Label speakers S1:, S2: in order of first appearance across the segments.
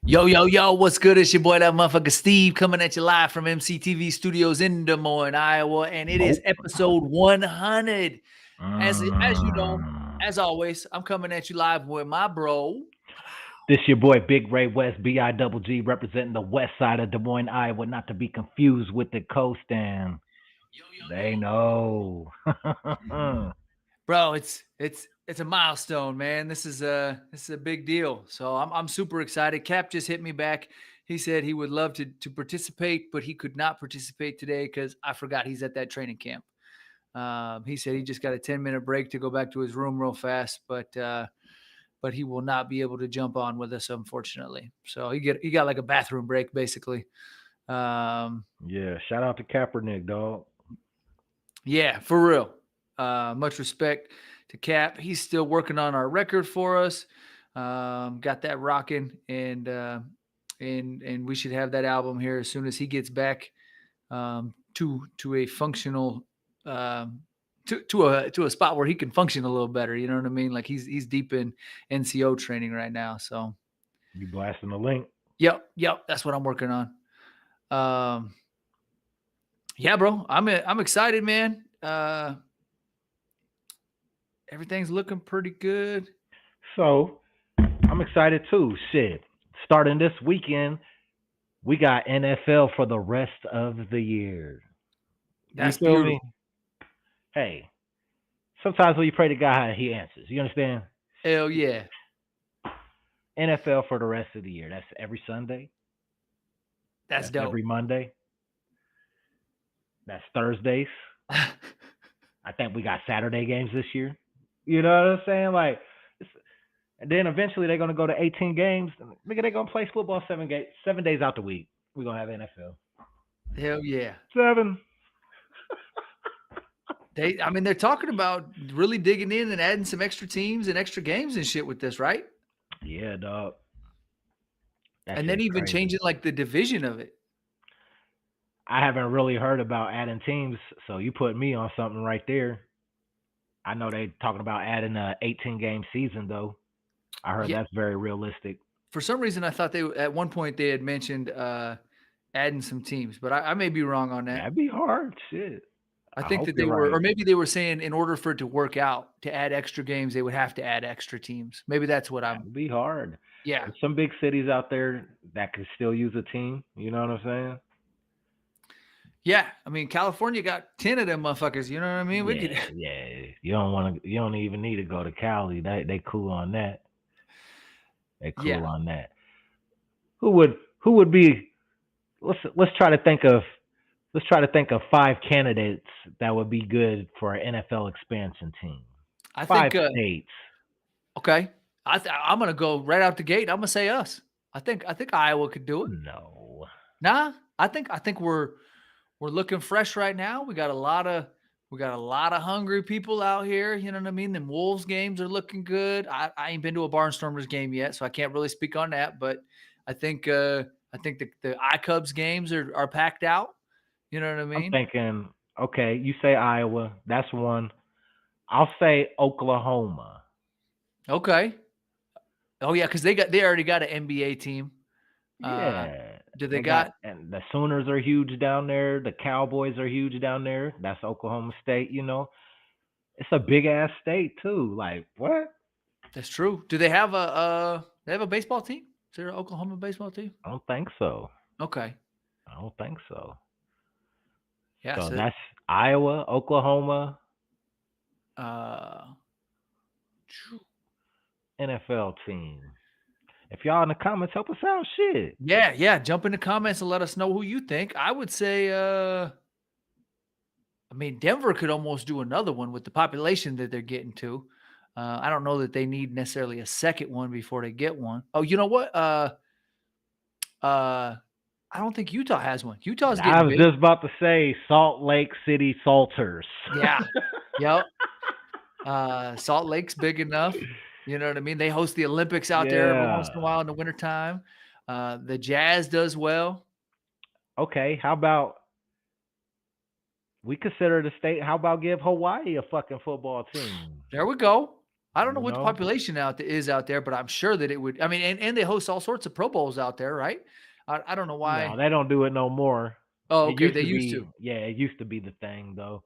S1: Yo, yo, yo, what's good? It's your boy, that motherfucker Steve, coming at you live from EmceeTV Studios in Des Moines, Iowa, and it is
S2: Oh.
S1: episode 100. As you know,
S2: Mm.
S1: as always, I'm coming at you live with my bro.
S2: This your boy Big Ray West, BIGG, representing the west side of Des Moines, Iowa, not to be confused with the coast, and
S1: Yo, yo,
S2: they
S1: yo.
S2: know.
S1: Bro, it's a milestone, man. This is a big deal. So I'm super excited. Cap just hit me back. He said he would love to participate, but he could not participate today because I forgot he's at that training camp. He said he just got a 10-minute break to go back to his room real fast, but he will not be able to jump on with us, unfortunately. So he got like a bathroom break, basically.
S2: Yeah, shout out to Kaepernick, dog.
S1: Yeah, for real. Much respect to Cap. He's still working on our record for us. Got that rocking, and we should have that album here as soon as he gets back to a functional to a spot where he can function a little better. You know what I mean? Like he's deep in NCO training right now. So
S2: You blasting the link?
S1: yep, that's what I'm working on. Yeah, bro, I'm excited, man. Everything's looking pretty good.
S2: So I'm excited too. Shit, starting this weekend, we got NFL for the rest of the year. You
S1: That's
S2: feel
S1: beautiful.
S2: me? Hey, sometimes when you pray to God, He answers. You understand?
S1: Hell yeah.
S2: NFL for the rest of the year. That's every Sunday.
S1: That's
S2: That's
S1: dope.
S2: every Monday. That's Thursdays. I think we got Saturday games this year. You know what I'm saying? Like, and then eventually they're gonna go to 18 games. Nigga, they're gonna play football 7 days out the week. We're gonna have NFL.
S1: Hell yeah.
S2: 7.
S1: They're talking about really digging in and adding some extra teams and extra games and shit with this, right?
S2: Yeah, dog. That
S1: And then
S2: shit's
S1: even
S2: crazy.
S1: changing like the division of it.
S2: I haven't really heard about adding teams, so you put me on something right there. I know they talking about adding a 18 game season though. I heard
S1: Yeah.
S2: that's very realistic.
S1: For some reason, I thought at one point they had mentioned adding some teams, but I may be wrong on that.
S2: That'd be hard. Shit.
S1: I
S2: I
S1: think
S2: hope
S1: that
S2: you're
S1: they were,
S2: right.
S1: or maybe they were saying in order for it to work out to add extra games, they would have to add extra teams. Maybe that's what
S2: That
S1: I'm.
S2: would be hard.
S1: Yeah,
S2: There's some big cities out there that could still use a team. You know what I'm saying?
S1: yeah. I mean, California got 10 of them motherfuckers. You know what I mean? We
S2: Yeah,
S1: could.
S2: yeah. You don't want to. You don't even need to go to Cali. They cool on that. They
S1: Yeah.
S2: cool on that. Who would be? Let's try to think of. Let's try to think of 5 candidates that would be good for an NFL expansion team.
S1: I
S2: Five
S1: think.
S2: states.
S1: Okay. I'm gonna go right out the gate. I'm gonna say us. I think Iowa could do it.
S2: No.
S1: Nah. I think we're looking fresh right now. We got a lot of hungry people out here. You know what I mean? The Wolves games are looking good. I ain't been to a Barnstormers game yet, so I can't really speak on that. But I think the iCubs games are packed out. You know what I
S2: I'm
S1: mean?
S2: thinking. Okay, you say Iowa. That's one. I'll say Oklahoma.
S1: Okay. Oh yeah, because they already got an NBA team. Uh,
S2: Yeah,
S1: do they
S2: they got
S1: got?
S2: and the Sooners are huge down there. The Cowboys are huge down there. That's Oklahoma State. It's a big ass state too. Like what?
S1: That's true. Do they have a baseball team? Is there an Oklahoma baseball team?
S2: I don't think so.
S1: Okay.
S2: I don't think so.
S1: Yeah.
S2: So
S1: So
S2: that's Iowa, Oklahoma,
S1: uh,
S2: NFL team. If y'all in the comments, help us out. Shit.
S1: yeah. Jump in the comments and let us know who you think. I would say I mean, Denver could almost do another one with the population that they're getting to. I don't know that they need necessarily a second one before they get one. Oh, you know what? Uh, I don't think Utah has one. Utah's
S2: I
S1: getting
S2: was
S1: big.
S2: just about to say Salt Lake City Salters.
S1: Yeah. Yep. Salt Lake's big enough. You know what I mean? They host the Olympics out there every once in a
S2: Yeah.
S1: while in the wintertime. The Jazz does well.
S2: Okay. How about we consider the state? How about give Hawaii a fucking football team?
S1: There we go. I don't know
S2: You
S1: what the
S2: know?
S1: population is out there, but I'm sure that it would. I mean, and they host all sorts of Pro Bowls out there, right? I don't know
S2: No,
S1: why.
S2: they don't do it no more.
S1: Oh,
S2: It
S1: okay.
S2: used
S1: They
S2: to
S1: used
S2: be,
S1: to.
S2: yeah, it used to be the thing though.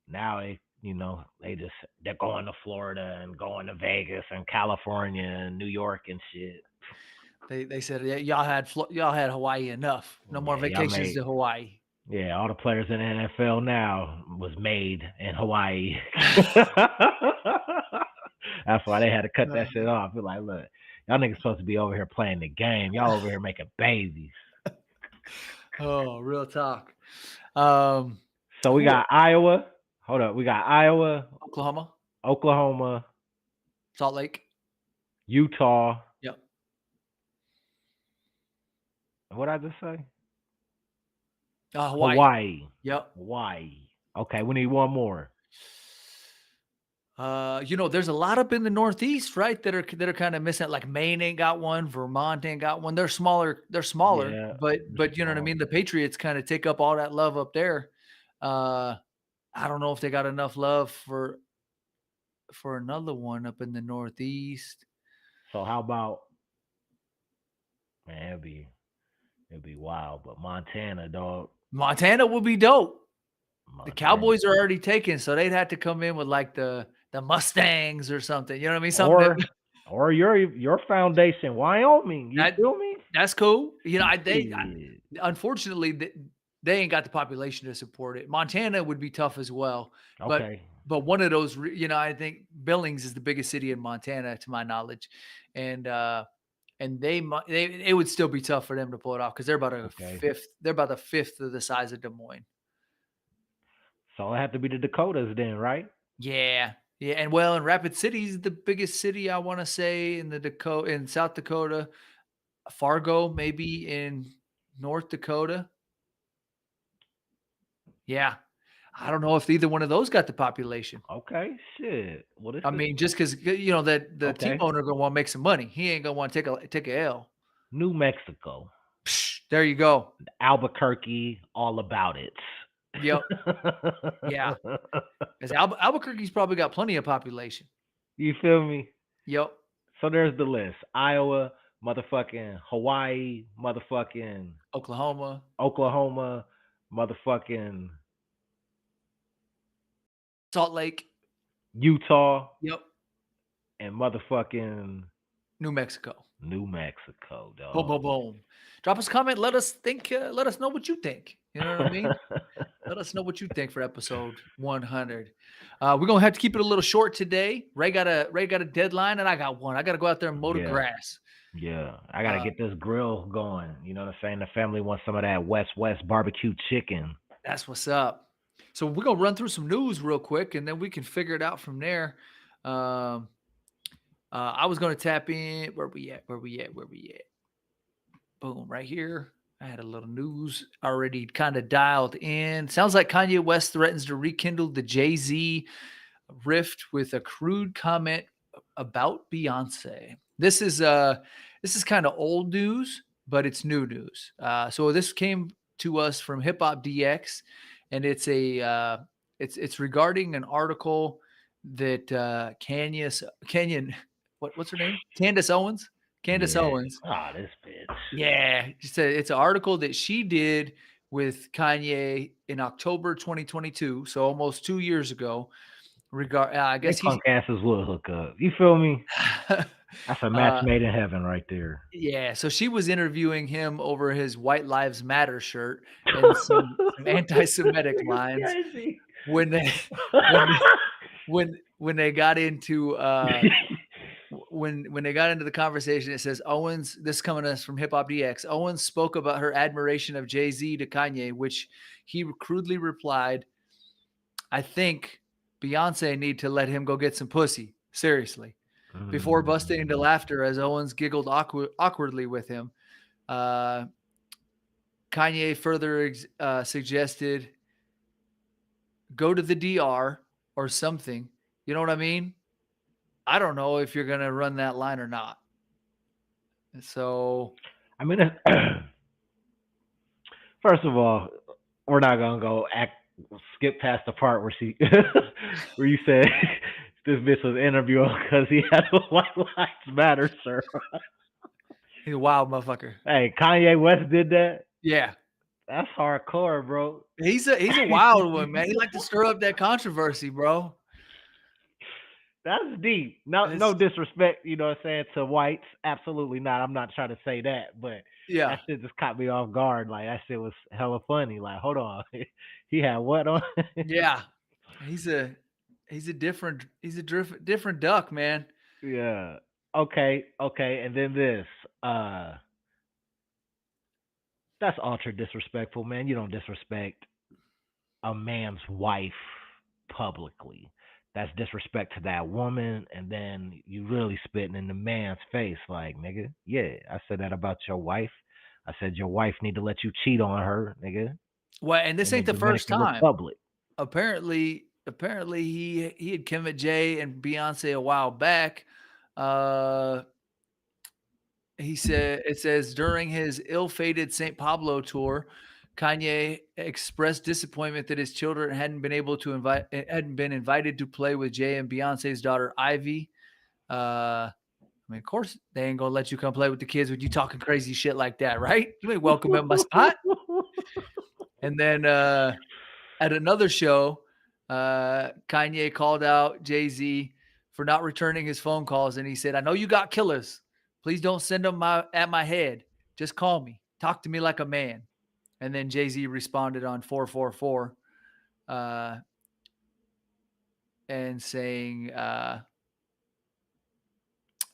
S2: Now they're going to Florida and going to Vegas and California and New York and shit.
S1: They said, yeah, y'all had Hawaii enough. No more
S2: Yeah, y'all
S1: vacations
S2: made
S1: to Hawaii.
S2: yeah, all the players in the NFL now was made in Hawaii. That's why they had to cut that shit off. Be like, look, y'all niggas supposed to be over here playing the game. Y'all over here making babies.
S1: Oh, real talk. Um,
S2: So we
S1: cool.
S2: got Iowa. Hold up. We got Iowa,
S1: Oklahoma,
S2: Oklahoma,
S1: Salt Lake.
S2: Utah.
S1: Yep.
S2: What did I just say?
S1: Hawaii.
S2: Hawaii.
S1: Yep.
S2: Hawaii. Okay, we need one more.
S1: There's a lot up in the Northeast, right? That are kind of missing. Like Maine ain't got one, Vermont ain't got one. They're smaller. They're smaller,
S2: Yeah.
S1: but you know what I mean. The Patriots kind of take up all that love up there. Uh, I don't know if they got enough love for another one up in the Northeast.
S2: So how about, man, it'd be wild, but Montana, dog.
S1: Montana would be dope. The
S2: Montana.
S1: Cowboys are already taken, so they'd have to come in with like the Mustangs or something. You know what I mean? Something
S2: Or your foundation, Wyoming. You
S1: that
S2: feel me?
S1: that's cool.
S2: Shit.
S1: Unfortunately, they ain't got the population to support it. Montana would be tough as well, but
S2: Okay.
S1: one of those, I think Billings is the biggest city in Montana, to my knowledge, and it would still be tough for them to pull it off because they're about a
S2: Okay.
S1: fifth. They're about the fifth of the size of Des Moines.
S2: So it have to be the Dakotas then, right?
S1: Yeah, yeah, and Rapid City is the biggest city, I want to say, in South Dakota. Fargo, maybe in North Dakota. Yeah. I don't know if either one of those got the population.
S2: Okay. Shit. Well, this
S1: I
S2: is
S1: mean, just because that the team
S2: okay.
S1: owner gonna want to make some money. He ain't gonna want to take a L.
S2: New Mexico.
S1: Psh, there you go.
S2: Albuquerque, all about it.
S1: Yep. Yeah. Because Albuquerque's probably got plenty of population.
S2: You feel me?
S1: Yep.
S2: So there's the list. Iowa, motherfucking Hawaii, motherfucking
S1: Oklahoma,
S2: Oklahoma, motherfucking
S1: Salt Lake.
S2: Utah,
S1: Yep.
S2: and motherfucking
S1: New Mexico.
S2: New Mexico,
S1: Boom,
S2: dog.
S1: boom, boom. Drop us a comment. Let us think. Let us know what you think. You know what I mean? Let us know what you think for episode 100. We're gonna have to keep it a little short today. Ray got a deadline, and I got one. I got to go out there and mow the
S2: Yeah.
S1: grass.
S2: Yeah, I gotta get this grill going. You know what I'm saying? The family wants some of that West barbecue chicken.
S1: That's what's up. So we're gonna run through some news real quick, and then we can figure it out from there. I was gonna tap in. Where we at? Boom, right here. I had a little news already kind of dialed in. Sounds like Kanye West threatens to rekindle the Jay-Z rift with a crude comment about Beyonce. This is kind of old news, but it's new news. So this came to us from Hip Hop DX, and it's it's regarding an article that what's her name? Candace Owens. Candace Owens.
S2: Ah, this bitch.
S1: Yeah, it's an article that she did with Kanye in October 2022, so almost 2 years ago. I
S2: They
S1: guess he's
S2: punk asses will hook up. You feel me? That's a match made in heaven right there.
S1: Yeah, so she was interviewing him over his White Lives Matter shirt and some anti-Semitic lines
S2: Crazy.
S1: when they when they, when they got into when they got into the conversation. It says Owens, this is coming to us from Hip Hop DX. Owens spoke about her admiration of Jay-Z to Kanye, which he crudely replied, "I think Beyonce need to let him go get some pussy. Seriously." Before busting into laughter as Owens giggled awkwardly with him. Kanye further suggested, go to the DR or something. You know what I mean? I don't know if you're going to run that line or not. So,
S2: I mean, first of all, we're not gonna skip past the part where where you said This bitch was interviewing because he had a White Lives Matter shirt.
S1: He's a wild motherfucker.
S2: Hey, Kanye West did that.
S1: Yeah.
S2: That's hardcore, bro.
S1: He's a wild one, man. He like to stir up that controversy, bro.
S2: That's deep. No disrespect, you know what I'm saying, to whites. Absolutely not. I'm not trying to say that, but
S1: Yeah.
S2: that shit just caught me off guard. Like that shit was hella funny. Like, hold on. He had what on?
S1: Yeah. He's a different duck, man.
S2: Yeah. Okay. And then this. That's ultra disrespectful, man. You don't disrespect a man's wife publicly. That's disrespect to that woman, and then you really spitting in the man's face, like, nigga, yeah, I said that about your wife. I said your wife need to let you cheat on her, nigga.
S1: Well, and this ain't the first time.
S2: Republic.
S1: Apparently he had Kim and Jay and Beyonce a while back. He said, it says during his ill-fated St. Pablo tour, Kanye expressed disappointment that his children hadn't been invited to play with Jay and Beyonce's daughter Ivy. I mean, of course they ain't gonna let you come play with the kids when you talking crazy shit like that, right? You ain't welcome at my spot. And then at another show, Kanye called out Jay-Z for not returning his phone calls, and he said, "I know you got killers. Please don't send them at my head. Just call me. Talk to me like a man." And then Jay-Z responded on 444 and saying,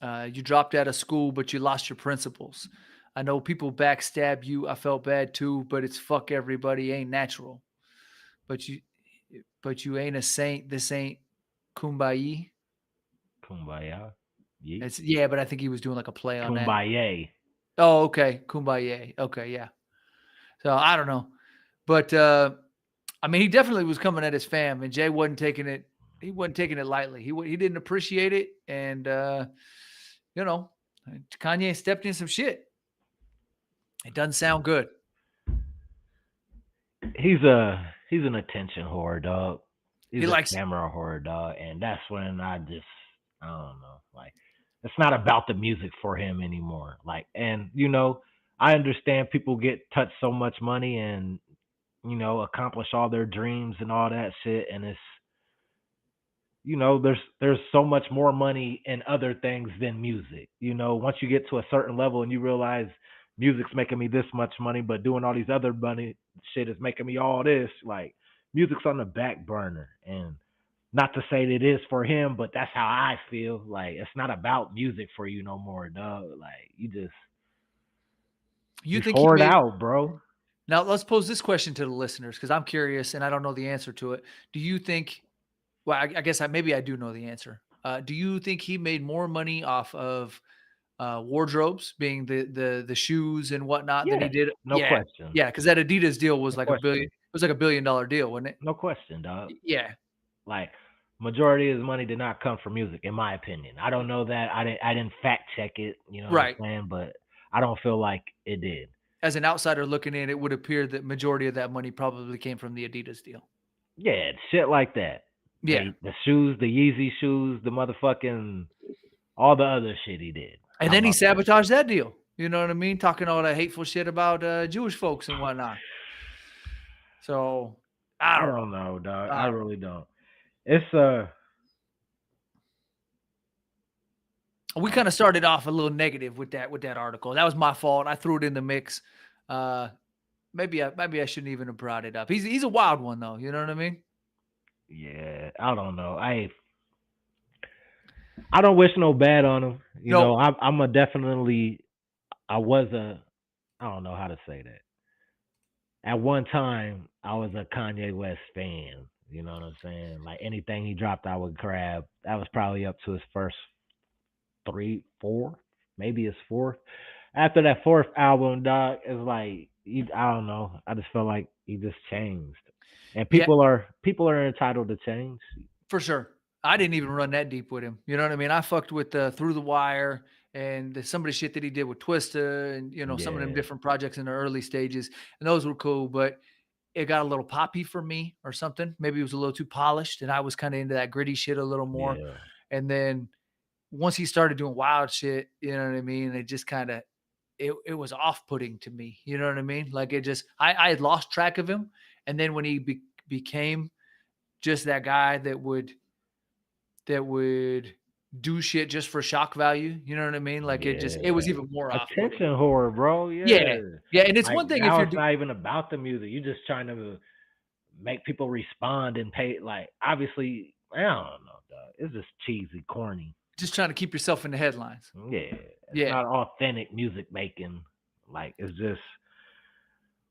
S1: you dropped out of school, but you lost your principles. I know people backstab you. I felt bad too, but it's fuck everybody. Ain't natural. But you ain't a saint. This ain't kumbaya.
S2: Kumbaya.
S1: Yeah, but I think he was doing like a play on that.
S2: Kumbaya.
S1: Oh, okay. Kumbaya. Okay, yeah. So I don't know. But I mean, he definitely was coming at his fam, and Jay wasn't taking it. He wasn't taking it lightly. He didn't appreciate it, and you know, Kanye stepped in some shit. It doesn't sound good.
S2: He's an attention whore, dog. He's
S1: He
S2: a
S1: likes
S2: camera whore, dog, and that's when I don't know, like, it's not about the music for him anymore. Like, and you know, I understand people get touched so much money and, you know, accomplish all their dreams and all that shit, and it's, you know, there's so much more money in other things than music. You know, once you get to a certain level and you realize music's making me this much money, but doing all these other money shit is making me all this, like, music's on the back burner. And not to say that it is for him, but that's how I feel. Like, it's not about music for you no more, dog. Like, you think poured out, bro.
S1: Now let's pose this question to the listeners, because I'm curious and I don't know the answer to it. Do you think? Well, I guess maybe I do know the answer. Do you think he made more money off of wardrobes, being the shoes and whatnot, than he did?
S2: No question.
S1: Yeah, because that Adidas deal was like $1 billion. It was like $1 billion deal, wasn't it?
S2: No question, dog.
S1: Yeah.
S2: Like, majority of his money did not come from music, in my opinion. I don't know that. I didn't fact check it, you know what I'm saying? But I don't feel like it did.
S1: As an outsider looking in, it would appear that majority of that money probably came from the Adidas deal.
S2: Yeah, shit like that.
S1: Yeah.
S2: The shoes, the Yeezy shoes, the motherfucking, all the other shit he did.
S1: And then he sabotaged that deal. You know what I mean? Talking all that hateful shit about Jewish folks and whatnot. So I don't
S2: know, dog. I really don't. It's
S1: we kind of started off a little negative with that article. That was my fault. I threw it in the mix. Maybe I shouldn't even have brought it up. He's a wild one though. You know what I mean?
S2: Yeah, I don't know. I don't wish no bad on him. You know, I don't know how to say that. At one time, I was a Kanye West fan. You know what I'm saying? Like, anything he dropped, I would grab. That was probably up to his first 3, 4, maybe his fourth. After that fourth album, dog, it's like, I don't know. I just felt like he just changed. And people are entitled to change.
S1: For sure. I didn't even run that deep with him. You know what I mean? I fucked with Through the Wire and some of the shit that he did with Twista and, you know, some of them different projects in the early stages. And those were cool. But it got a little poppy for me or something. Maybe it was a little too polished, and I was kind of into that gritty shit a little more.
S2: Yeah.
S1: And then once he started doing wild shit, you know what I mean? It just kind of it was off-putting to me. You know what I mean? Like it just I had lost track of him. And then when he became just that guy that would do shit just for shock value, you know what I mean? Like it was
S2: Yeah.
S1: even more off-putting.
S2: Attention horror, bro.
S1: Yeah.
S2: Yeah.
S1: Yeah, and it's
S2: Like
S1: one thing if
S2: now
S1: you're
S2: it's not even about the music. You're just trying to make people respond and pay. Like obviously, I don't know, dog. It's just cheesy, corny.
S1: just trying to keep yourself in the headlines.
S2: Yeah, it's
S1: Yeah.
S2: not authentic music making. Like it's just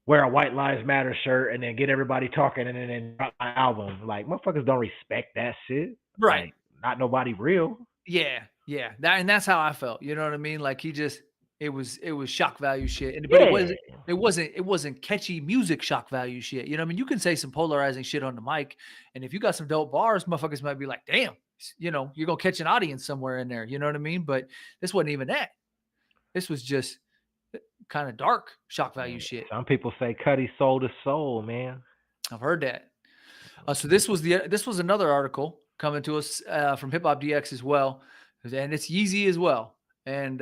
S2: wear a White Lives Matter shirt and then get everybody talking and then drop my album. Like motherfuckers don't respect that shit.
S1: Right.
S2: Like, not nobody real.
S1: Yeah. Yeah. That's how I felt. You know what I mean? Like it was shock value shit. But
S2: Yeah.
S1: it wasn't catchy music shock value shit. You know what I mean? You can say some polarizing shit on the mic, and if you got some dope bars, motherfuckers might be like, damn, you know, you're gonna catch an audience somewhere in there. You know what I mean? But this wasn't even that. This was just kind of dark shock value shit.
S2: Some people say Cuddy sold his soul, man.
S1: I've heard that. So this was another article coming to us from Hip Hop DX as well, and it's Yeezy as well. And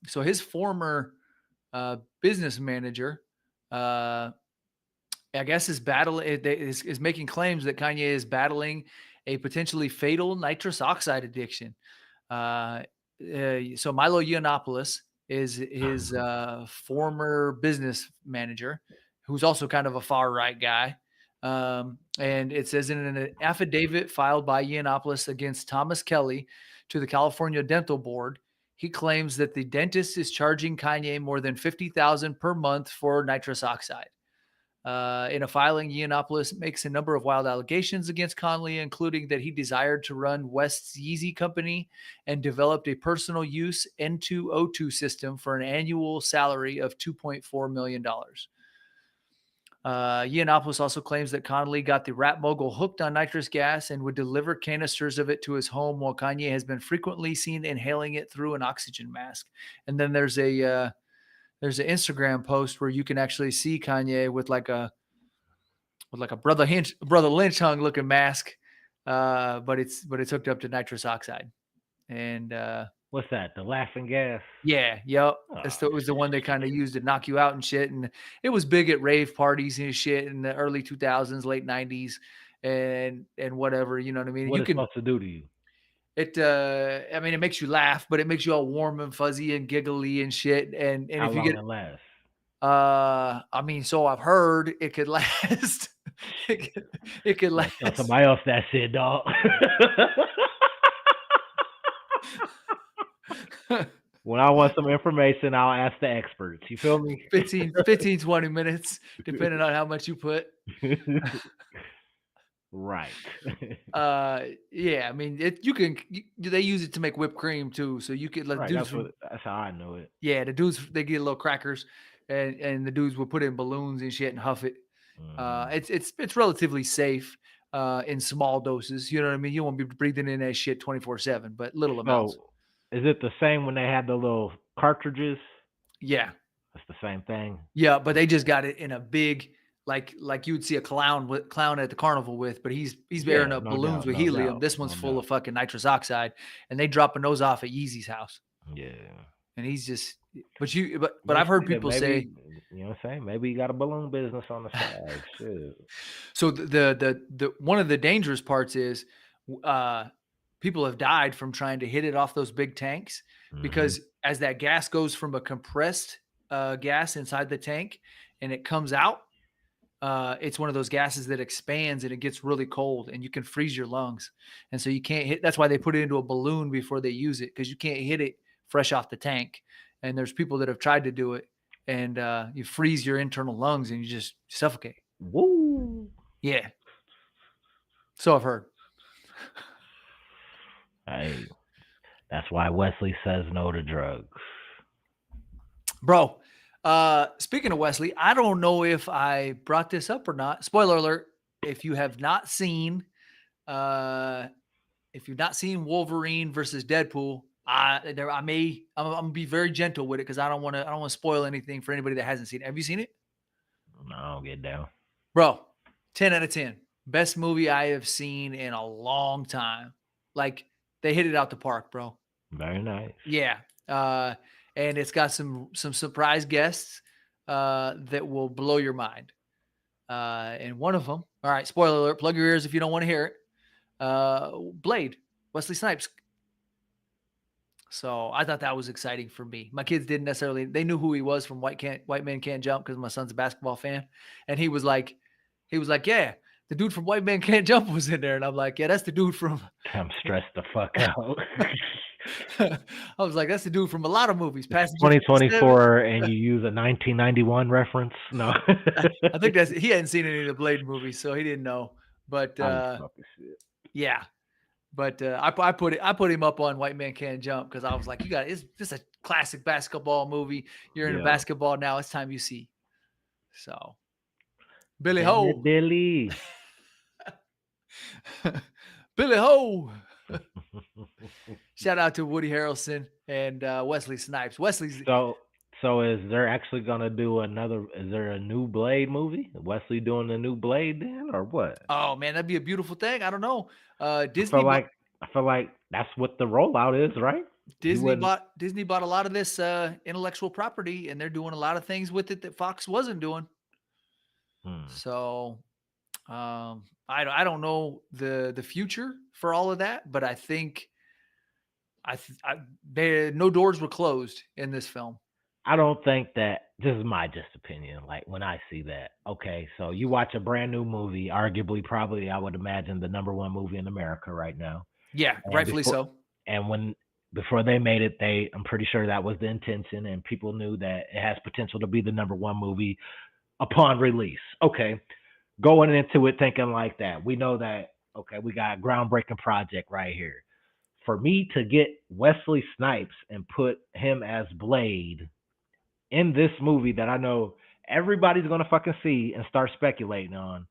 S1: so his former business manager, I guess, is making claims that Kanye is battling a potentially fatal nitrous oxide addiction. So Milo Yiannopoulos is his former business manager, who's also kind of a far right guy. And it says in an affidavit filed by Yiannopoulos against Thomas Kelly to the California Dental Board, he claims that the dentist is charging Kanye more than $50,000 per month for nitrous oxide. In a filing, Yiannopoulos makes a number of wild allegations against Conley, including that he desired to run West's Yeezy company and developed a personal use N2O2 system for an annual salary of $2.4 million. Yiannopoulos also claims that Connolly got the rap mogul hooked on nitrous gas and would deliver canisters of it to his home, while Kanye has been frequently seen inhaling it through an oxygen mask. And then there's an Instagram post where you can actually see Kanye with like a Brother Lynch hung looking mask, but it's hooked up to nitrous oxide. And
S2: what's that? The laughing gas?
S1: Yeah, yep. It was the one they kind of used to knock you out and shit. And it was big at rave parties and shit in the early 2000s, late 90s, and whatever. You know what I mean?
S2: What it's supposed to do to you?
S1: I mean, it makes you laugh, but it makes you all warm and fuzzy and giggly and shit. And
S2: how
S1: if you
S2: long
S1: get
S2: it lasts?
S1: I mean, so I've heard it could last. it could last.
S2: Tell somebody else that shit, dog. When I want some information, I'll ask the experts. You feel me?
S1: 15, 20 minutes, depending on how much you put.
S2: Right.
S1: Yeah, I mean, they use it to make whipped cream too. So you could let
S2: right,
S1: dudes.
S2: That's how I know it.
S1: Yeah, the dudes, they get little crackers, and the dudes will put it in balloons and shit and huff it. It's relatively safe in small doses. You know what I mean? You won't be breathing in that shit 24/7, but little amounts.
S2: Is it the same when they had the little cartridges?
S1: Yeah,
S2: that's the same thing.
S1: Yeah, but they just got it in a big, like you would see a clown at the carnival with, but he's airing up balloons with helium. This one's full of fucking nitrous oxide, and they dropping those off at Yeezy's house.
S2: Yeah,
S1: and he's just, but I've heard people say,
S2: you know what I'm saying? Maybe you got a balloon business on the side. Shit.
S1: So the one of the dangerous parts is, people have died from trying to hit it off those big tanks, because as that gas goes from a compressed gas inside the tank and it comes out, it's one of those gases that expands and it gets really cold and you can freeze your lungs. And so you can't hit, that's why they put it into a balloon before they use it, because you can't hit it fresh off the tank. And there's people that have tried to do it, and you freeze your internal lungs and you just suffocate.
S2: Woo.
S1: Yeah. So I've heard.
S2: Hey, that's why Wesley says no to drugs.
S1: Bro, speaking of Wesley, I don't know if I brought this up or not. Spoiler alert, if you have not seen Wolverine versus Deadpool, I'm gonna be very gentle with it, because I don't want to spoil anything for anybody that hasn't seen it. Have you seen it?
S2: No, I don't get down.
S1: Bro, 10 out of 10. Best movie I have seen in a long time. Like, they hit it out the park, bro.
S2: Very nice.
S1: Yeah. And it's got some surprise guests that will blow your mind. And one of them, all right, spoiler alert, plug your ears if you don't want to hear it. Blade, Wesley Snipes. So I thought that was exciting for me. My kids didn't necessarily, they knew who he was from White Man Can't Jump because my son's a basketball fan. And he was like, yeah, the dude from White Man Can't Jump was in there. And I'm like, yeah, that's the dude from.
S2: I'm stressed the fuck out.
S1: I was like, that's the dude from a lot of movies. Passenger
S2: 2024, and you use a 1991 reference? No.
S1: I think he hadn't seen any of the Blade movies, so he didn't know. But yeah. But I put him up on White Man Can't Jump because I was like, it's just a classic basketball movie. You're into basketball now. It's time you see. So, Billy Ho.
S2: Billy.
S1: Billy Ho. Shout out to Woody Harrelson and Wesley Snipes.
S2: So is there actually gonna do is there a new Blade movie? Wesley doing the new Blade then, or what?
S1: Oh man, that'd be a beautiful thing. I don't know. Disney.
S2: I feel like that's what the rollout is, right?
S1: Disney bought a lot of this intellectual property, and they're doing a lot of things with it that Fox wasn't doing. So, I don't know the future for all of that, but I think no doors were closed in this film.
S2: I don't think that, this is my just opinion, like when I see that, okay, so you watch a brand new movie, arguably probably I would imagine the number one movie in America right now.
S1: Yeah, rightfully so.
S2: And before they made it, I'm pretty sure that was the intention, and people knew that it has potential to be the number one movie upon release. Okay, going into it thinking like that, we know that, okay, we got a groundbreaking project right here. For me to get Wesley Snipes and put him as Blade in this movie that I know everybody's going to fucking see and start speculating on,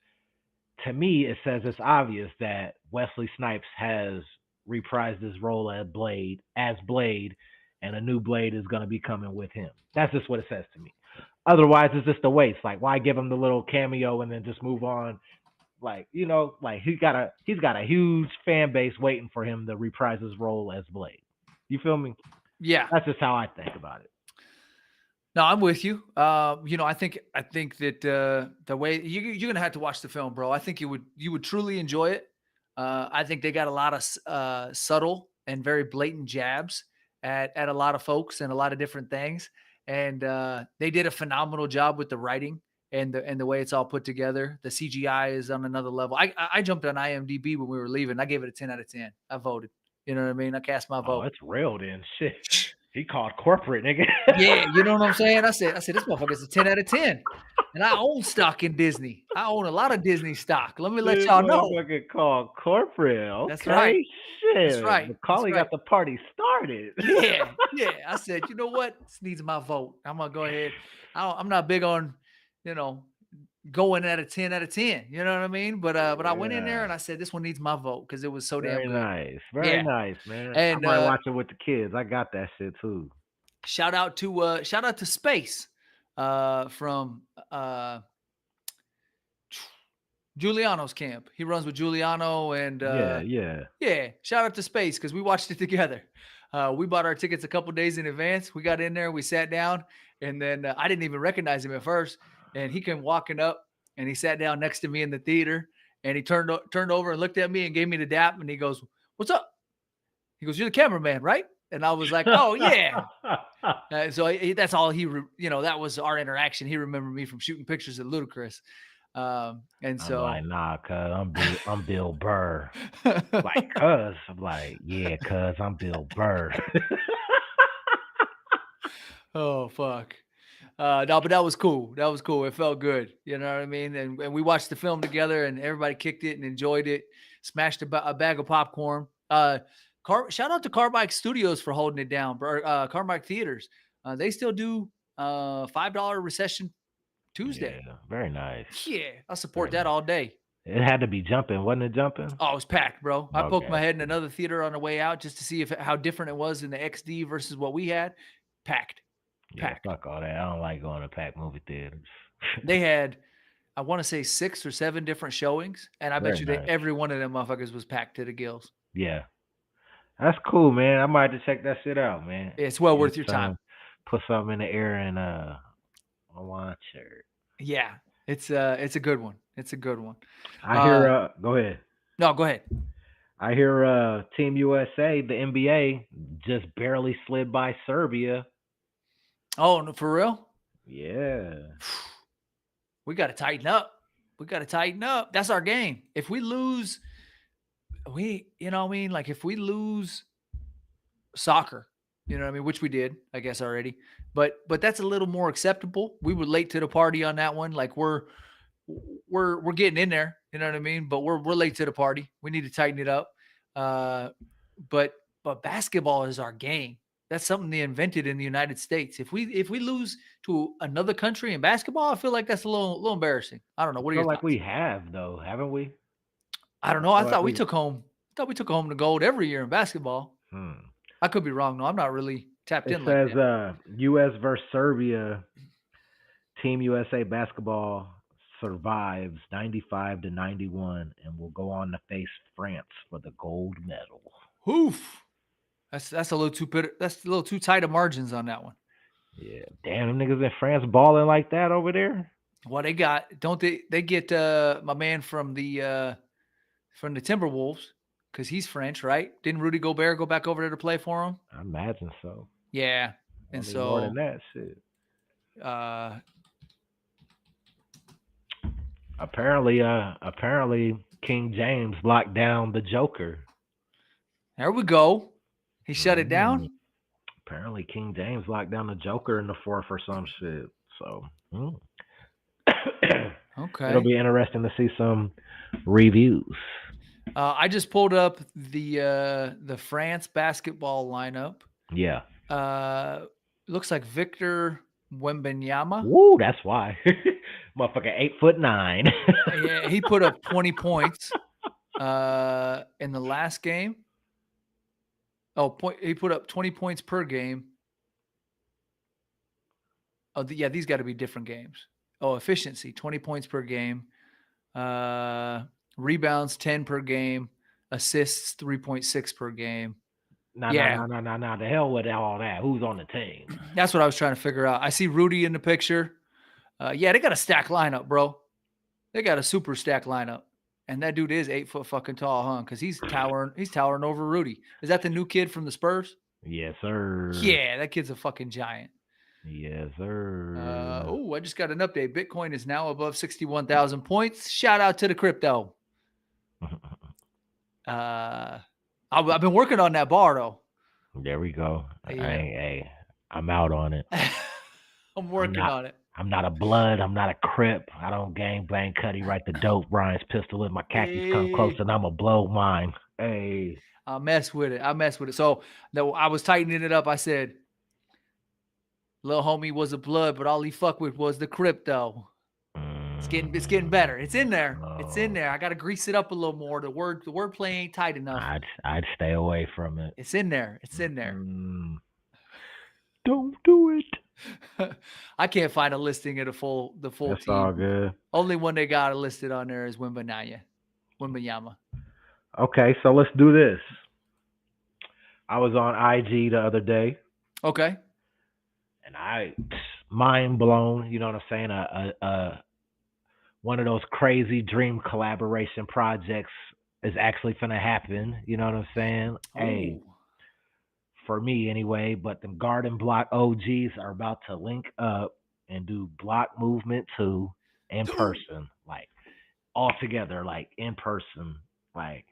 S2: to me, it says it's obvious that Wesley Snipes has reprised his role as Blade, and a new Blade is going to be coming with him. That's just what it says to me. Otherwise, it's just a waste. Like, why give him the little cameo and then just move on? Like, like he's got a huge fan base waiting for him to reprise his role as Blade. You feel me?
S1: Yeah.
S2: That's just how I think about it.
S1: No, I'm with you. I think that the way you're gonna have to watch the film, bro. I think you would truly enjoy it. I think they got a lot of subtle and very blatant jabs at a lot of folks and a lot of different things, and they did a phenomenal job with the writing and the way it's all put together. The CGI is on another level. I jumped on IMDb when we were leaving. I gave it a 10 out of 10. I voted. You know what I mean? I cast my vote.
S2: Oh, it's real then. Shit. He called corporate, nigga.
S1: Yeah, you know what I'm saying? I said, this motherfucker's a 10 out of 10. And I own stock in Disney. I own a lot of Disney stock. Let me let y'all know.
S2: Motherfucker called corporate. Okay.
S1: That's right.
S2: Shit.
S1: That's right.
S2: Macaulay got the party started.
S1: Yeah. I said, you know what? This needs my vote. I'm gonna go ahead. I'm not big on, going at a 10 out of 10. You know what I mean? But I went in there and I said, this one needs my vote because it was so damn good.
S2: Very nice, man. And I might watch it with the kids. I got that shit too.
S1: Shout out to Space from Giuliano's camp. He runs with Giuliano and yeah. Shout out to Space because we watched it together. We bought our tickets a couple days in advance. We got in there, we sat down, and then I didn't even recognize him at first. And he came walking up, and he sat down next to me in the theater, and he turned over and looked at me and gave me the dap, and he goes, "What's up?" He goes, "You're the cameraman, right?" And I was like, "Oh yeah." So that's all that was our interaction. He remembered me from shooting pictures at Ludacris. And so
S2: I'm like, nah, cuz I'm Bill Burr. Like, cuz I'm like, yeah, cuz I'm Bill Burr.
S1: Oh fuck. No, but that was cool. That was cool. It felt good. You know what I mean? And we watched the film together, and everybody kicked it and enjoyed it. Smashed a bag of popcorn. Shout out to Carbike Studios for holding it down. Carbike Theaters. They still do $5 Recession Tuesday.
S2: Yeah, very nice.
S1: Yeah, I support that all day.
S2: It had to be jumping, wasn't it jumping?
S1: Oh, it was packed, bro. I poked my head in another theater on the way out just to see how different it was in the XD versus what we had. Packed.
S2: Yeah, fuck all that. I don't like going to packed movie theaters.
S1: They had I want to say 6 or 7 different showings, and I bet
S2: Very
S1: you that
S2: nice.
S1: every one of them motherfuckers was packed to the gills.
S2: Yeah. That's cool, man. I might have to check that shit out, man.
S1: It's well worth your time.
S2: Anytime, put something in the air and watch it.
S1: Yeah, it's a good one. It's a good one.
S2: I hear go ahead.
S1: No, go ahead.
S2: I hear Team USA, the NBA, just barely slid by Serbia.
S1: Oh, no, for real?
S2: Yeah.
S1: We got to tighten up. We got to tighten up. That's our game. If we lose, you know what I mean? Like if we lose soccer, you know what I mean, which we did, I guess already. But that's a little more acceptable. We were late to the party on that one. Like we're getting in there, you know what I mean? But we're late to the party. We need to tighten it up. But basketball is our game. That's something they invented in the United States. If we lose to another country in basketball, I feel like that's a little embarrassing. I don't know.
S2: I
S1: What are
S2: feel
S1: your
S2: like
S1: thoughts?
S2: we have though, haven't we?
S1: I don't know. I thought we took home. I thought we took home the gold every year in basketball. I could be wrong. No, I'm not really tapped
S2: It
S1: in like
S2: says
S1: that.
S2: U.S. versus Serbia. Team USA basketball survives 95-91 and will go on to face France for the gold medal.
S1: Oof. That's a little too that's a little too tight of margins on that one.
S2: Yeah, damn, them niggas in France balling like that over there.
S1: What they got? Don't they get my man from the Timberwolves because he's French, right? Didn't Rudy Gobert go back over there to play for him?
S2: I imagine so.
S1: Yeah,
S2: I
S1: and
S2: need more than
S1: so
S2: that shit. Apparently King James locked down the Joker.
S1: There we go. He shut it down.
S2: Apparently King James locked down the Joker in the fourth or some shit. So
S1: okay,
S2: it'll be interesting to see some reviews.
S1: I just pulled up the France basketball lineup.
S2: Yeah.
S1: Looks like Victor Wembanyama.
S2: Woo, that's why. Motherfucker 8'9".
S1: Yeah, he put up 20 points in the last game. He put up 20 points per game. Oh, yeah, these got to be different games. Oh, efficiency, 20 points per game. Rebounds, 10 per game. Assists, 3.6 per game.
S2: No. The hell with all that. Who's on the team?
S1: That's what I was trying to figure out. I see Rudy in the picture. Yeah, they got a stack lineup, bro. They got a super stack lineup. And that dude is 8 foot fucking tall, huh? Because he's towering over Rudy. Is that the new kid from the Spurs?
S2: Yes, sir.
S1: Yeah, that kid's a fucking giant.
S2: Yes, sir.
S1: I just got an update. Bitcoin is now above 61,000 points. Shout out to the crypto. I've been working on that bar though.
S2: There we go.
S1: Yeah.
S2: I'm out on it.
S1: I'm working on it.
S2: I'm not a blood. I'm not a crip. I don't gang bang Cuddy right the dope. Brian's pistol with my khakis come close and I'ma blow mine. Hey.
S1: I'll mess with it. So I was tightening it up. I said, little homie was a blood, but all he fucked with was the crypto. It's getting better. It's in there. It's in there. I gotta grease it up a little more. The wordplay ain't tight enough.
S2: I'd stay away from it.
S1: It's in there. It's in there.
S2: Don't do it.
S1: I can't find a listing of the full
S2: That's
S1: team.
S2: all good.
S1: Only one they got listed on there is Wembanyama.
S2: Okay, so let's do this. I was on IG the other day.
S1: Okay.
S2: And I mind blown, you know what I'm saying? One of those crazy dream collaboration projects is actually finna happen. You know what I'm saying?
S1: Ooh.
S2: Hey, for me anyway, but the Garden Block OGs are about to link up and do Block Movement 2 in person, like all together, like in person, like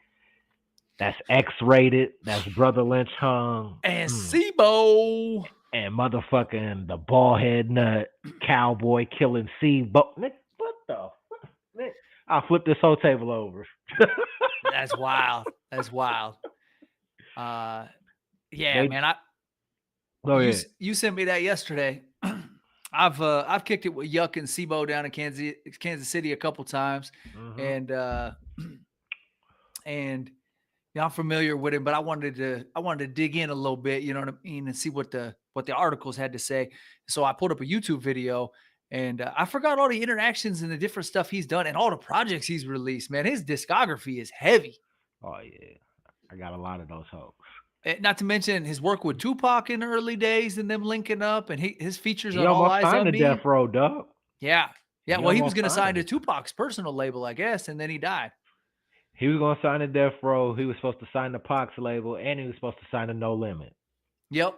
S2: that's X-rated. That's Brother Lynch Hung
S1: and Sibo
S2: and motherfucking the bald head nut cowboy killing Sibo. What the fuck? I'll flip this whole table over.
S1: That's wild. That's wild. Yeah, man. You sent me that yesterday. I've kicked it with Yuck and Sibo down in Kansas City a couple times, and I'm familiar with him. But I wanted to dig in a little bit, you know what I mean, and see what the articles had to say. So I pulled up a YouTube video, And I forgot all the interactions and the different stuff he's done and all the projects he's released, man. His discography is heavy.
S2: Oh yeah, I got a lot of those hoes.
S1: Not to mention his work with Tupac in the early days and them linking up, and his features
S2: He
S1: on All
S2: almost
S1: Eyes
S2: signed
S1: on
S2: to
S1: Me.
S2: Death Row, dog.
S1: Yeah. Yeah.
S2: He
S1: Well, he was
S2: almost
S1: going to
S2: signed
S1: sign to
S2: him.
S1: Tupac's personal label, I guess, and then he died.
S2: He was gonna sign to Death Row. He was supposed to sign the Pac's label, and he was supposed to sign to No Limit.
S1: Yep.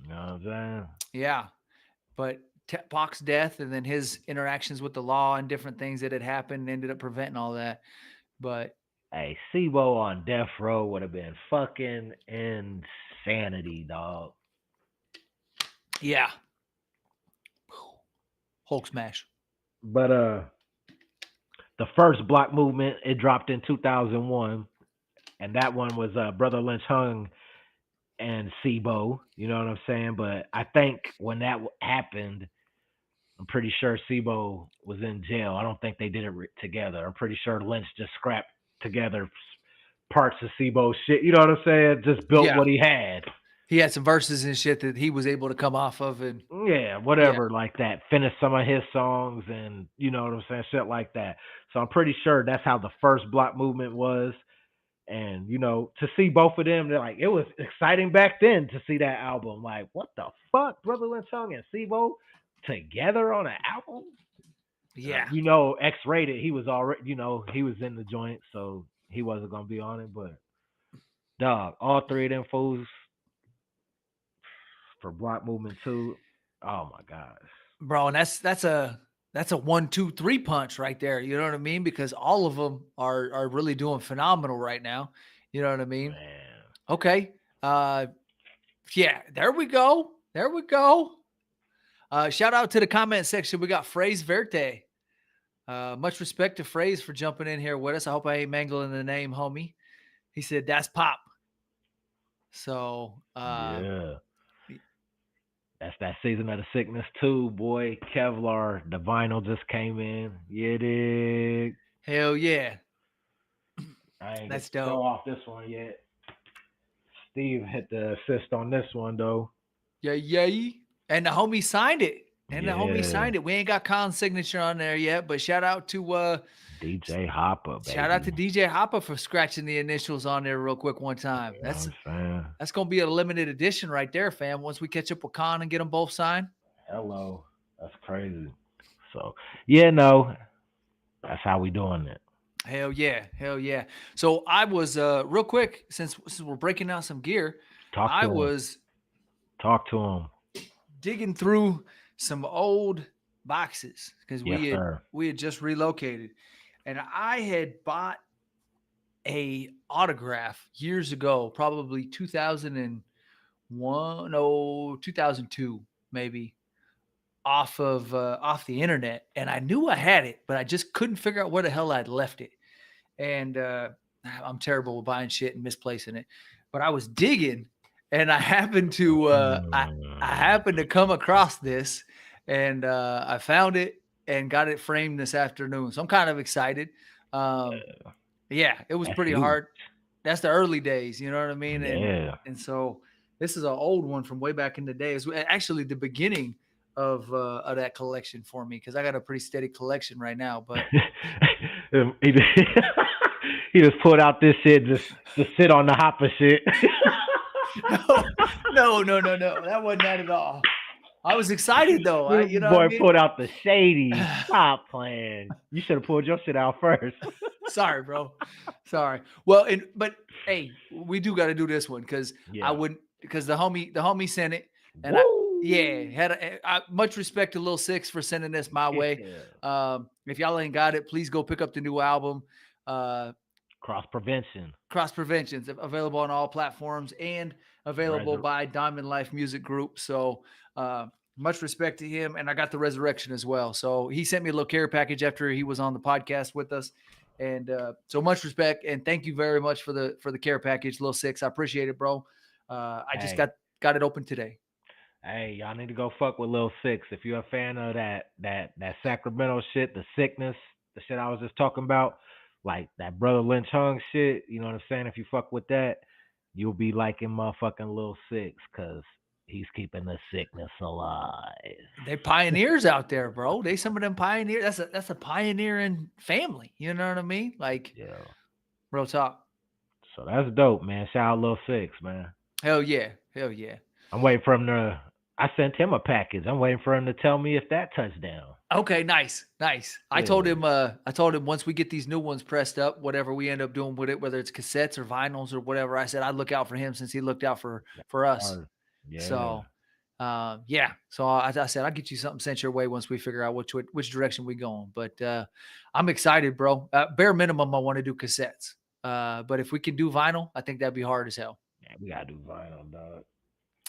S2: You know what I'm saying?
S1: Yeah. But Pac's death and then his interactions with the law and different things that had happened ended up preventing all that. But
S2: Hey, Sibo on Death Row would have been fucking insanity, dog.
S1: yeah. Hulk smash.
S2: But the first block movement, it dropped in 2001, and that one was Brother Lynch Hung and Sibo. You know what I'm saying? But I think when that happened, I'm pretty sure Sibo was in jail. I don't think they did it together. I'm pretty sure Lynch just scrapped together parts of Sibo's shit. You know what I'm saying? Just built what he had.
S1: He had some verses and shit that he was able to come off of, and
S2: whatever like that. Finish some of his songs, and you know what I'm saying, shit like that. So I'm pretty sure that's how the first block movement was. And you know, to see both of them, they're like, it was exciting back then to see that album. Like, what the fuck, Brother Lynch Hung and Sibo together on an album?
S1: Yeah.
S2: You know, X-Rated, he was already, you know, he was in the joint, so he wasn't gonna be on it. But dog, all three of them fools for Block Movement 2. Oh my gosh.
S1: Bro, and that's a 1, 2, 3 punch right there. You know what I mean? Because all of them are really doing phenomenal right now. You know what I mean?
S2: Man.
S1: Okay. Yeah, there we go. There we go. Shout out to the comment section. We got Phrase Verte. Much respect to Phrase for jumping in here with us. I hope I ain't mangling the name, homie. He said, that's pop. So,
S2: yeah. That's that Season of the Sickness too, boy. Kevlar, the vinyl just came in. Yeah, dig.
S1: Hell yeah.
S2: I ain't
S1: That's
S2: get to
S1: dope.
S2: show off this one yet. Steve hit the assist on this one though.
S1: Yeah. And the homie signed it. We ain't got Khan's signature on there yet, but shout out to
S2: DJ Hopper, baby.
S1: Shout out to DJ Hopper for scratching the initials on there real quick one time.
S2: You know what I'm saying?
S1: That's gonna be a limited edition right there, fam. Once we catch up with Khan and get them both signed.
S2: Hello. That's crazy. So yeah, no. That's how we doing it.
S1: Hell yeah. So I was real quick, since we're breaking out some gear,
S2: Talk to him.
S1: Digging through some old boxes because we had just relocated, and I had bought a autograph years ago, probably 2001, 2002 maybe, off the internet, and I knew I had it, but I just couldn't figure out where the hell I'd left it. And I'm terrible with buying shit and misplacing it, but I was digging, and I happened to I happened to come across this, and I found it and got it framed this afternoon. So I'm kind of excited. Yeah, it was pretty hard. That's the early days, you know what I mean? And so this is an old one from way back in the day. It's actually the beginning of that collection for me, because I got a pretty steady collection right now. But
S2: he just pulled out this shit just to sit on the hopper shit.
S1: No, that wasn't that at all. I was excited though.
S2: Boy pulled out the shady. Stop playing. You should have pulled your shit out first.
S1: Sorry, bro. Sorry. Well, but hey, we do got to do this one because because the homie sent it, and I much respect to Lil Six for sending this my way. If y'all ain't got it, please go pick up the new album.
S2: Cross Prevention.
S1: Is available on all platforms and available by Diamond Life Music Group. So much respect to him. And I got the Resurrection as well. So he sent me a little care package after he was on the podcast with us. And so much respect. And thank you very much for the care package, Lil Six. I appreciate it, bro. I just got it open today.
S2: Hey, y'all need to go fuck with Lil Six. If you're a fan of that Sacramento shit, the sickness, the shit I was just talking about, like that Brother Lynch Hung shit, you know what I'm saying? If you fuck with that, you'll be liking motherfucking Lil Six, because He's keeping the sickness alive.
S1: They pioneers out there, bro. They some of them pioneers. That's a pioneering family. You know what I mean? Like,
S2: Yeah.
S1: real talk.
S2: So that's dope, man. Shout out Lil Six, man.
S1: Hell yeah. Hell yeah.
S2: I'm waiting for him to. I sent him a package. I'm waiting for him to tell me if that touchdown.
S1: Okay, nice. I told him once we get these new ones pressed up, whatever we end up doing with it, whether it's cassettes or vinyls or whatever, I said I'd look out for him since he looked out for us.
S2: Yeah.
S1: So yeah. So as I said, I'll get you something sent your way once we figure out which direction we going. But I'm excited, bro. Bare minimum, I want to do cassettes. But if we can do vinyl, I think that'd be hard as hell.
S2: Yeah, we gotta do vinyl, dog.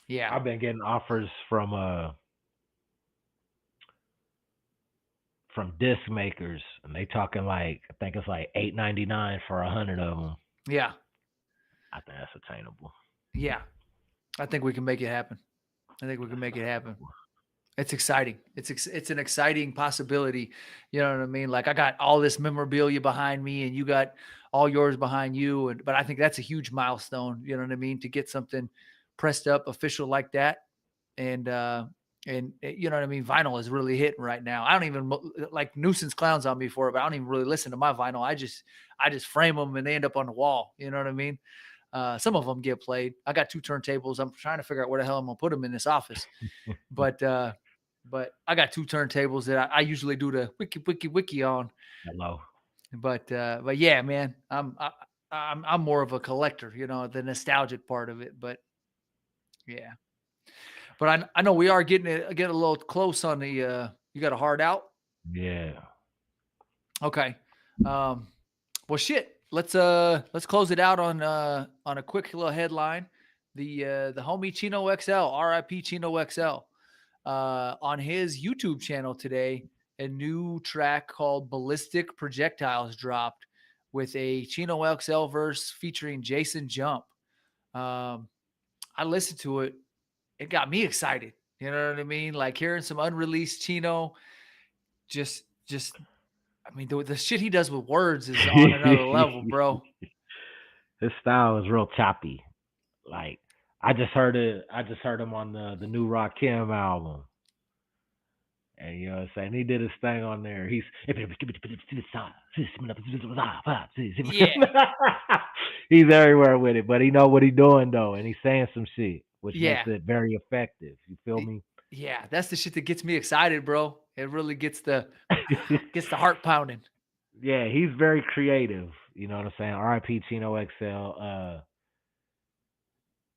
S1: Yeah.
S2: I've been getting offers from disc makers, and they talking like I think it's like $8.99 for 100 of them.
S1: Yeah.
S2: I think that's attainable.
S1: Yeah. I think we can make it happen. It's exciting. It's an exciting possibility. You know what I mean? Like I got all this memorabilia behind me and you got all yours behind you. But I think that's a huge milestone. You know what I mean? To get something pressed up official like that. And you know what I mean? Vinyl is really hitting right now. I don't even like nuisance clowns on me for it, but I don't even really listen to my vinyl. I just frame them and they end up on the wall. You know what I mean? Some of them get played. I got 2 turntables. I'm trying to figure out where the hell I'm gonna put them in this office. But I got 2 turntables that I usually do the wiki on.
S2: Hello.
S1: But yeah, man, I'm more of a collector, you know, the nostalgic part of it. But yeah, but I know we are getting a little close on the. You got a hard out?
S2: Yeah.
S1: Okay. Well, shit. Let's close it out on a quick little headline. The homie Chino XL, RIP Chino XL, on his YouTube channel today, a new track called Ballistic Projectiles dropped with a Chino XL verse featuring Jason Jump. I listened to it. It got me excited. You know what I mean? Like hearing some unreleased Chino, just I mean, the shit he does with words is on another level, bro.
S2: His style is real choppy. Like I just heard him on the new Rakim album. And you know what I'm saying? He did his thing on there. He's he's everywhere with it, but he know what he's doing though, and he's saying some shit, which makes it very effective. You feel me?
S1: Yeah, that's the shit that gets me excited, bro. It really gets the heart pounding.
S2: Yeah, he's very creative. You know what I'm saying? R.I.P. Chino XL.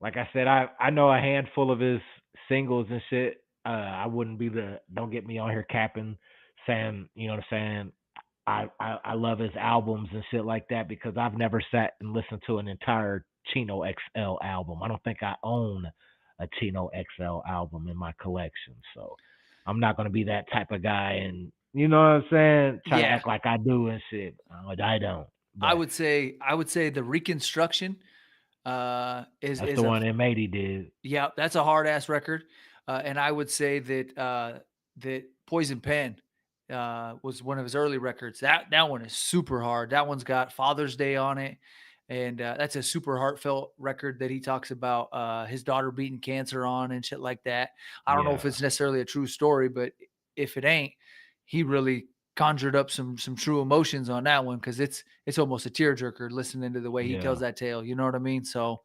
S2: Like I said, I know a handful of his singles and shit. I wouldn't be don't get me on here capping, saying, you know what I'm saying, I love his albums and shit like that because I've never sat and listened to an entire Chino XL album. I don't think I own a Chino XL album in my collection. So I'm not going to be that type of guy and, you know what I'm saying, try to act like I do and shit. I don't.
S1: But I would say the Reconstruction is
S2: the one that Matey did.
S1: Yeah, that's a hard ass record. And I would say that that Poison Pen was one of his early records. That one is super hard. That one's got Father's Day on it, and that's a super heartfelt record that he talks about his daughter beating cancer on and shit like that. I don't know if it's necessarily a true story, but if it ain't, he really conjured up some true emotions on that one because it's almost a tearjerker listening to the way he tells that tale. You know what I mean? So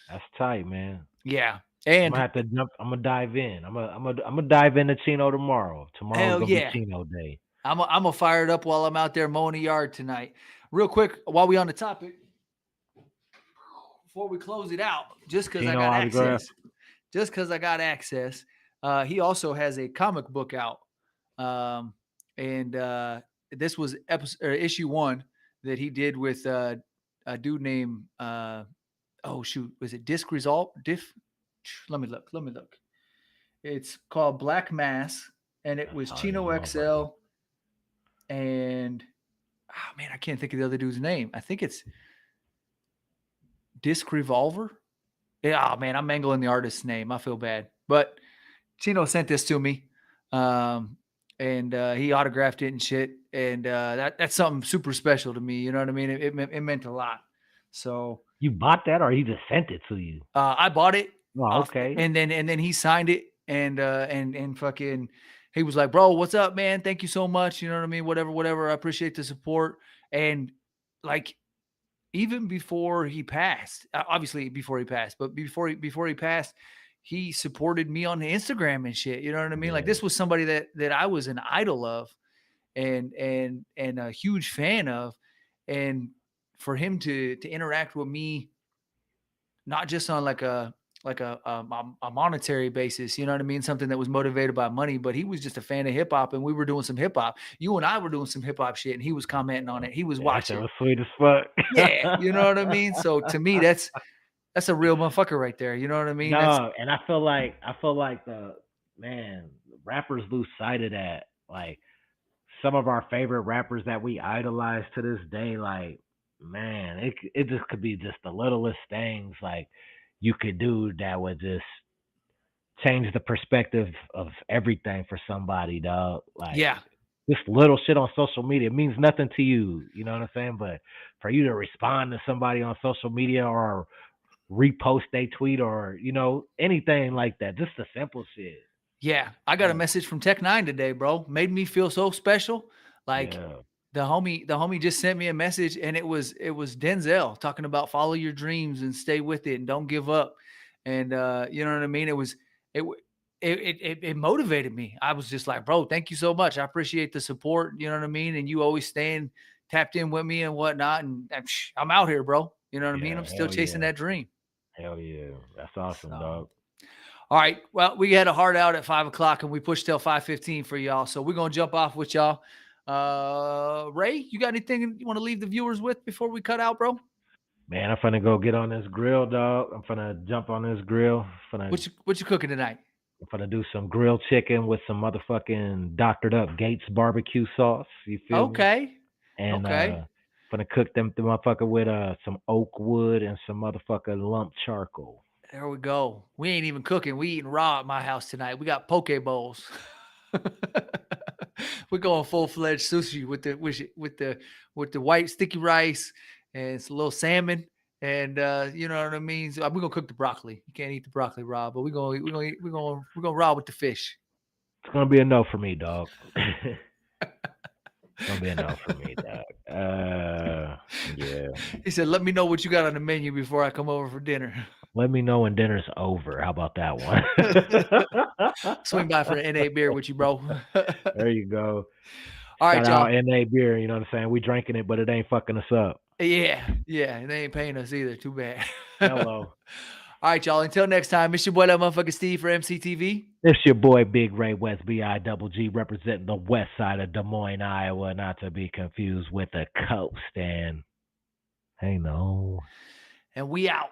S2: that's tight, man.
S1: Yeah.
S2: And I'm gonna have to jump. I'm gonna dive in. I'm gonna dive into Chino tomorrow. Tomorrow's gonna be Chino day.
S1: I'm gonna fire it up while I'm out there mowing the yard tonight. Real quick, while we on the topic, before we close it out, just because I got access. Just because I got access, he also has a comic book out, and this was issue 1 that he did with a dude named oh shoot, was it Disc Result? Let me look. It's called Black Mass, and it was Chino XL, and oh man, I can't think of the other dude's name. I think it's Disc Revolver. Yeah, oh man, I'm mangling the artist's name. I feel bad, but Chino sent this to me, and he autographed it and shit, and that's something super special to me. You know what I mean? It meant a lot. So
S2: you bought that, or he just sent it to you?
S1: I bought it.
S2: Oh, okay.
S1: And then he signed it and fucking he was like, bro, what's up, man? Thank you so much. You know what I mean? Whatever. I appreciate the support. And like even before he passed, obviously before he passed, but before he passed, he supported me on Instagram and shit. You know what I mean? Like
S2: Yeah.
S1: this was somebody that I was an idol of and a huge fan of. And for him to interact with me, not just on like a monetary basis, you know what I mean? Something that was motivated by money, but he was just a fan of hip hop and we were doing some hip hop. You and I were doing some hip hop shit and he was commenting on it. He was
S2: Yeah, that shit
S1: watching.
S2: was sweet as fuck.
S1: Yeah, you know what I mean? So to me, that's a real motherfucker right there. You know what I mean? That's
S2: No, and I feel like the man rappers lose sight of that. Like some of our favorite rappers that we idolize to this day, like man, it just could be just the littlest things like you could do that would just change the perspective of everything for somebody, dog. Like
S1: yeah.
S2: this little shit on social media means nothing to you. You know what I'm saying? But for you to respond to somebody on social media or repost a tweet or anything like that, just the simple shit.
S1: Yeah. I got a message from Tech Nine today, bro. Made me feel so special. Like
S2: Yeah,
S1: the homie just sent me a message and it was Denzel talking about follow your dreams and stay with it and don't give up. And you know what I mean? It w- it motivated me. I was just like, bro, thank you so much. I appreciate the support. You know what I mean? And you always staying tapped in with me and whatnot. And I'm out here, bro. You know what I mean?
S2: yeah,
S1: I'm still
S2: hell
S1: chasing
S2: yeah,
S1: that dream.
S2: hell yeah. That's awesome,
S1: So
S2: dog.
S1: all right. Well, we had a hard out at 5 o'clock and we pushed till 5:15 for y'all. So we're gonna jump off with y'all. Ray, you got anything you want to leave the viewers with before we cut out, bro?
S2: Man, I'm finna go get on this grill, dog. I'm finna jump on this grill.
S1: What you cooking tonight?
S2: I'm finna do some grilled chicken with some motherfucking doctored up Gates barbecue sauce. You feel me?
S1: Okay.
S2: And
S1: Okay.
S2: finna cook them the motherfucker with some oak wood and some motherfucker lump charcoal.
S1: There we go. We ain't even cooking. We eating raw at my house tonight. We got poke bowls. We're going full-fledged sushi with the white sticky rice and it's a little salmon. And you know what I mean? So we're gonna cook the broccoli. You can't eat the broccoli raw, but we're gonna raw with the fish.
S2: It's gonna be a no for me, dog. It's gonna be a no for me, dog. Yeah.
S1: He said, "Let me know what you got on the menu before I come over for dinner."
S2: Let me know when dinner's over. How about that one?
S1: Swing by for an NA beer with you, bro.
S2: There you go.
S1: All right,
S2: Shout out
S1: y'all.
S2: NA beer. You know what I'm saying? We drinking it, but it ain't fucking us up.
S1: Yeah, and they ain't paying us either. Too bad.
S2: Hello.
S1: All right, y'all. Until next time, it's your boy, that motherfucker Steve for MCTV.
S2: It's your boy Big Ray West BIGG representing the west side of Des Moines, Iowa, not to be confused with the coast. And hey, no.
S1: And we out.